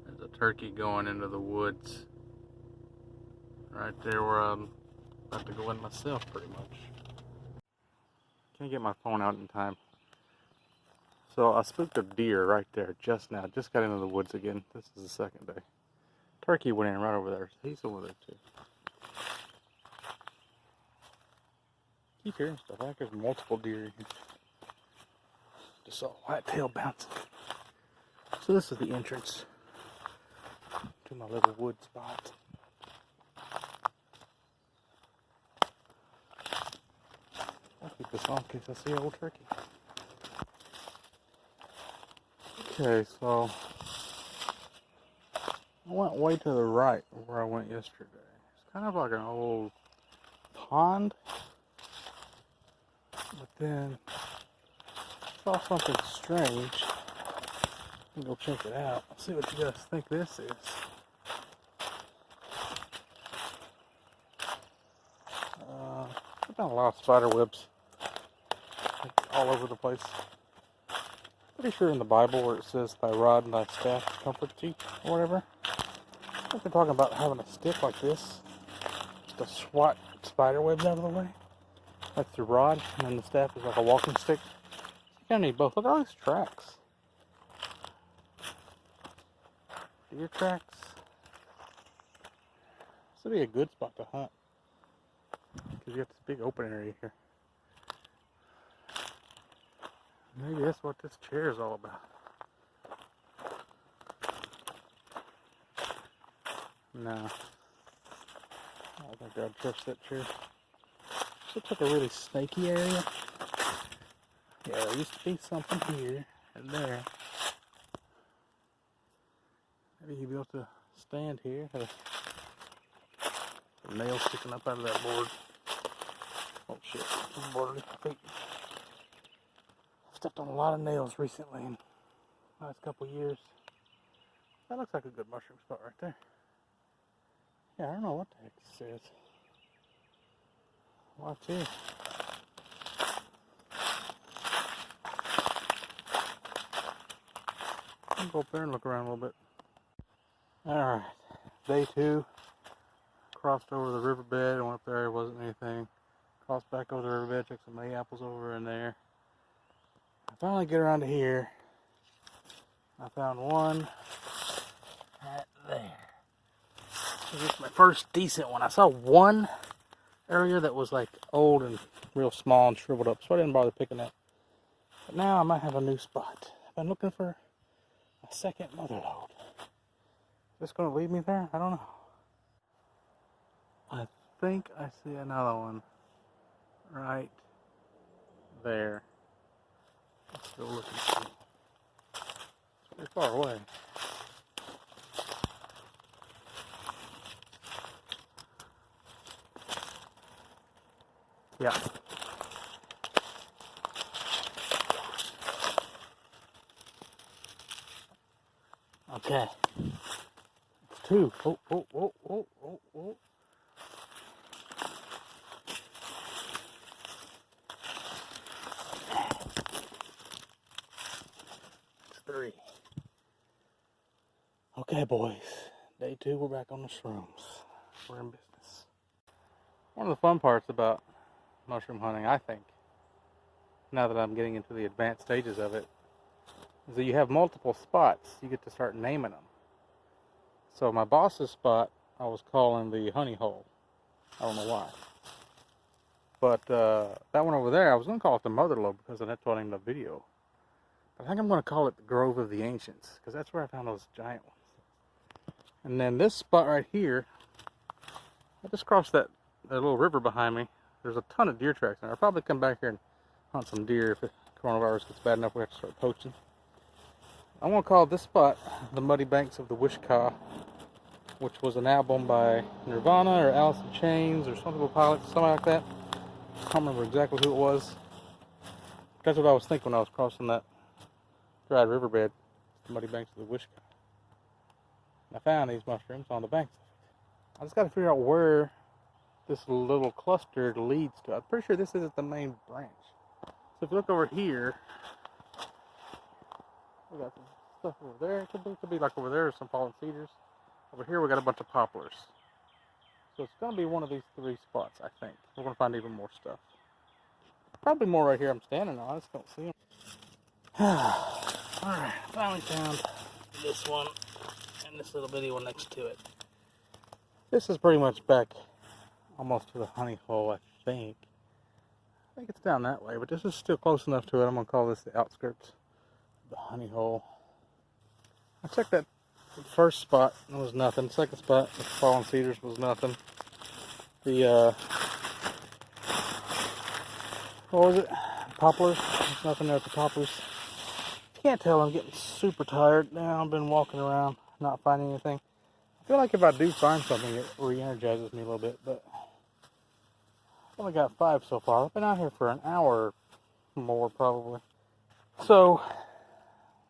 There's a turkey going into the woods right there where I'm about to go in myself pretty much. Can't get my phone out in time. So I spooked a deer right there just now. Just got into the woods again. This is the second day. Turkey went in right over there. He's over there too. Keep hearing stuff. I think there's multiple deer in here. Just saw a white tail bouncing. So this is the entrance to my little wood spot. I'll keep this on in case I see an old turkey. Okay, so I went way to the right where I went yesterday. It's kind of like an old pond, but then I saw something strange. I'm gonna go check it out. See what you guys think this is. I found a lot of spider webs all over the place. Pretty sure in the Bible where it says, "Thy rod and thy staff comfort thee," or whatever. I think they're talking about having a stick like this to swat spider webs out of the way. That's the rod, and then the staff is like a walking stick. You kind of need both. Look at all these tracks. Deer tracks. This would be a good spot to hunt. Because you got this big open area here. Maybe that's what this chair is all about. No. I don't think I'd trust that chair. This looks like a really snaky area. Yeah, there used to be something here and there. Maybe you'd be able to stand here. Had a nail sticking up out of that board. Oh shit, this board underneath my feet. I've stepped on a lot of nails recently in the last couple years. That looks like a good mushroom spot right there. Yeah, I don't know what the heck this is. Watch here. I'll go up there and look around a little bit. Alright, day 2. Crossed over the riverbed. I went up there, there wasn't anything. Crossed back over the riverbed, checked some May apples over in there. I finally get around to here. I found one right there. This is my first decent one. I saw one earlier that was like old and real small and shriveled up, so I didn't bother picking that. But now I might have a new spot. I've been looking for a second motherlode. Is this going to lead me there? I don't know. I think I see another one right there. Let's go look and see. It's pretty far away. Yeah. Okay. It's 2. Oh, oh, oh, oh, oh, oh. It's 3. Okay, boys. Day 2, we're back on the shrooms. We're in business. One of the fun parts about mushroom hunting, I think, now that I'm getting into the advanced stages of it, is that you have multiple spots. You get to start naming them. So my boss's spot, I was calling the honey hole. I don't know why. But that one over there, I was going to call it the Motherlode because that's what I named the video. But I think I'm going to call it the Grove of the Ancients because that's where I found those giant ones. And then this spot right here, I just crossed that little river behind me. There's a ton of deer tracks in there. I'll probably come back here and hunt some deer if the coronavirus gets bad enough we have to start poaching. I'm going to call this spot the Muddy Banks of the Wishkah, which was an album by Nirvana or Alice in Chains or Stone Temple Pilots, something like that. I can't remember exactly who it was. That's what I was thinking when I was crossing that dried riverbed, the Muddy Banks of the Wishkah. And I found these mushrooms on the banks of it. I just got to figure out where this little cluster leads to. I'm pretty sure this isn't the main branch. So if you look over here, We got some stuff over there. It could be like over there, some fallen cedars. Over here we got a bunch of poplars. So it's going to be one of these 3 spots, I think. We're going to find even more stuff. Probably more right here I'm standing on. I just don't see them. Alright, finally found this one and this little bitty one next to it. This is pretty much back almost to the honey hole, I think. I think it's down that way, but this is still close enough to it. I'm going to call this the outskirts of the honey hole. I checked that first spot, it was nothing. Second spot, the fallen cedars, was nothing. The, what was it? Poplars. There's nothing there at the poplars. Can't tell, I'm getting super tired now. I've been walking around, not finding anything. I feel like if I do find something, it re-energizes me a little bit, but I've only got 5 so far. I've been out here for an hour or more, probably. So,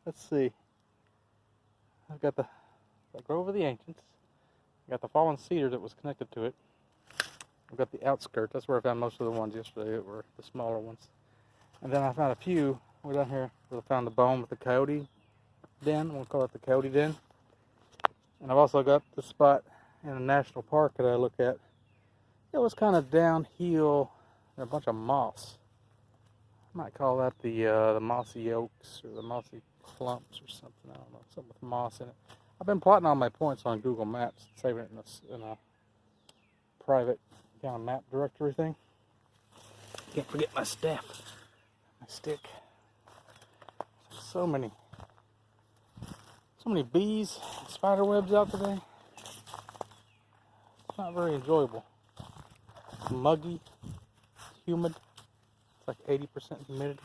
let's see. I've got the Grove of the Ancients. I've got the fallen cedar that was connected to it. I've got the outskirts. That's where I found most of the ones yesterday that were the smaller ones. And then I found a few. We're down here where I found the bone with the coyote den. We'll call it the coyote den. And I've also got the spot in a national park that I look at. It was kind of downhill and a bunch of moss. I might call that the mossy oaks or the mossy clumps or something. I don't know, something with moss in it. I've been plotting all my points on Google Maps, saving it in a private kind of map directory thing. Can't forget my staff, my stick. So many bees, spider webs out today. It's not very enjoyable. It's muggy, it's humid. It's like 80% humidity.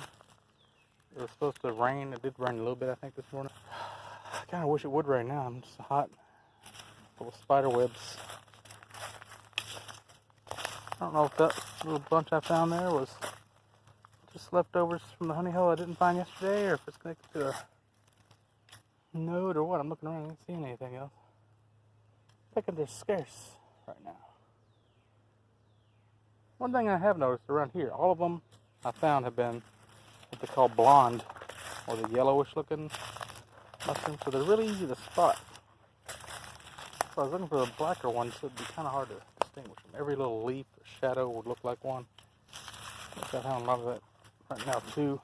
It was supposed to rain. It did rain a little bit, I think, this morning. I kind of wish it would rain now. I'm just hot, full of spider webs. I don't know if that little bunch I found there was just leftovers from the honey hole I didn't find yesterday, or if it's connected to a node or what. I'm looking around, I ain't seeing anything else. I think they're scarce right now. One thing I have noticed around here, all of them I found have been what they call blonde, or the yellowish looking mushrooms, so they're really easy to spot. If I was looking for the blacker ones, it would be kind of hard to distinguish them. Every little leaf or shadow would look like one. I found a lot of that right now too.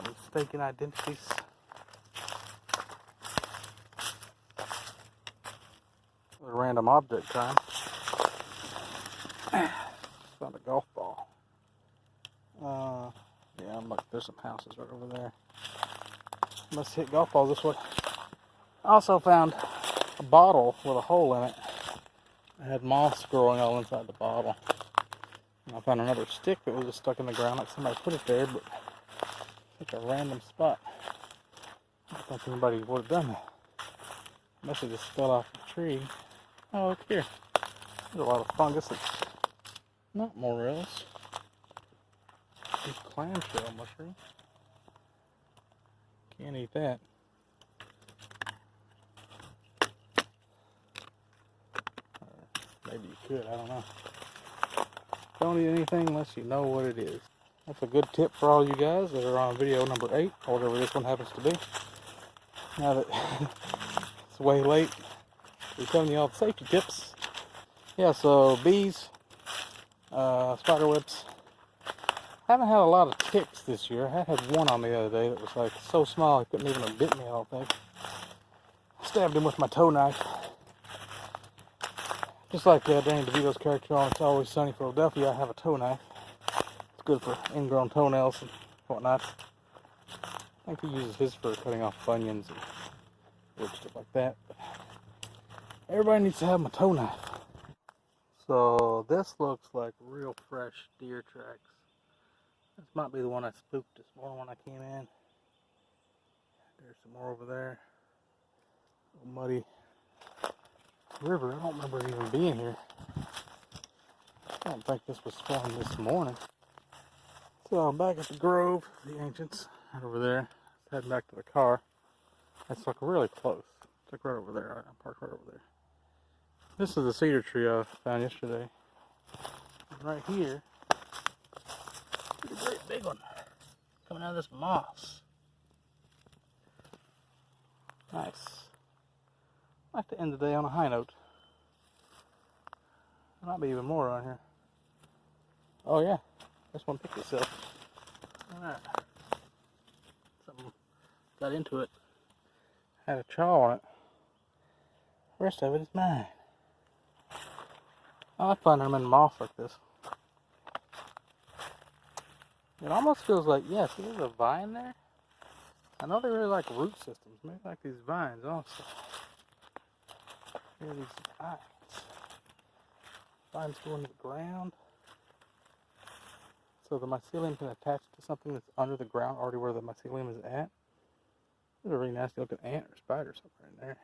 Mistaken identities. A random object time. Found a golf ball. Yeah, I'm like, there's some houses right over there. Must hit golf balls this way. I also found a bottle with a hole in it. It had moss growing all inside the bottle. And I found another stick that was just stuck in the ground, like somebody put it there, but it's like a random spot. I don't think anybody would have done that. Unless it just fell off the tree. Oh, look here. There's a lot of fungus that's not morels. These clamshell mushrooms. Can't eat that. Maybe you could, I don't know. Don't eat anything unless you know what it is. That's a good tip for all you guys that are on video number 8, or whatever this one happens to be. Now that it's way late, we're telling you all the safety tips. Yeah, so bees, spider webs. I haven't had a lot of ticks this year. I had one on me the other day that was like so small he couldn't even have bit me, I don't think. I stabbed him with my toe knife. Just like Danny DeVito's character on It's Always Sunny in Philadelphia, I have a toe knife. It's good for ingrown toenails and whatnot. I think he uses his for cutting off bunions and weird stuff like that. But everybody needs to have my toe knife. So this looks like real fresh deer tracks. This might be the one I spooked this morning when I came in. There's some more over there. A little muddy river. I don't remember it even being here. I don't think this was filmed this morning. So I'm back at the Grove, the Ancients, right over there. Heading back to the car. It's like really close. It's like right over there. I parked right over there. This is the cedar tree I found yesterday. And right here, a great big one. coming out of this moss. Nice. I'd like to end the day on a high note. There might be even more on here. Oh yeah, this one picked itself. Alright. Something got into it. Had a chaw on it. The rest of it is mine. I like finding them in moss like this. It almost feels like, yeah, see there's a vine there? I know they really like root systems. Maybe like these vines also. Here are these vines. Vines go into the ground. So the mycelium can attach to something that's under the ground, already where the mycelium is at. There's a really nasty looking ant or spider somewhere in there.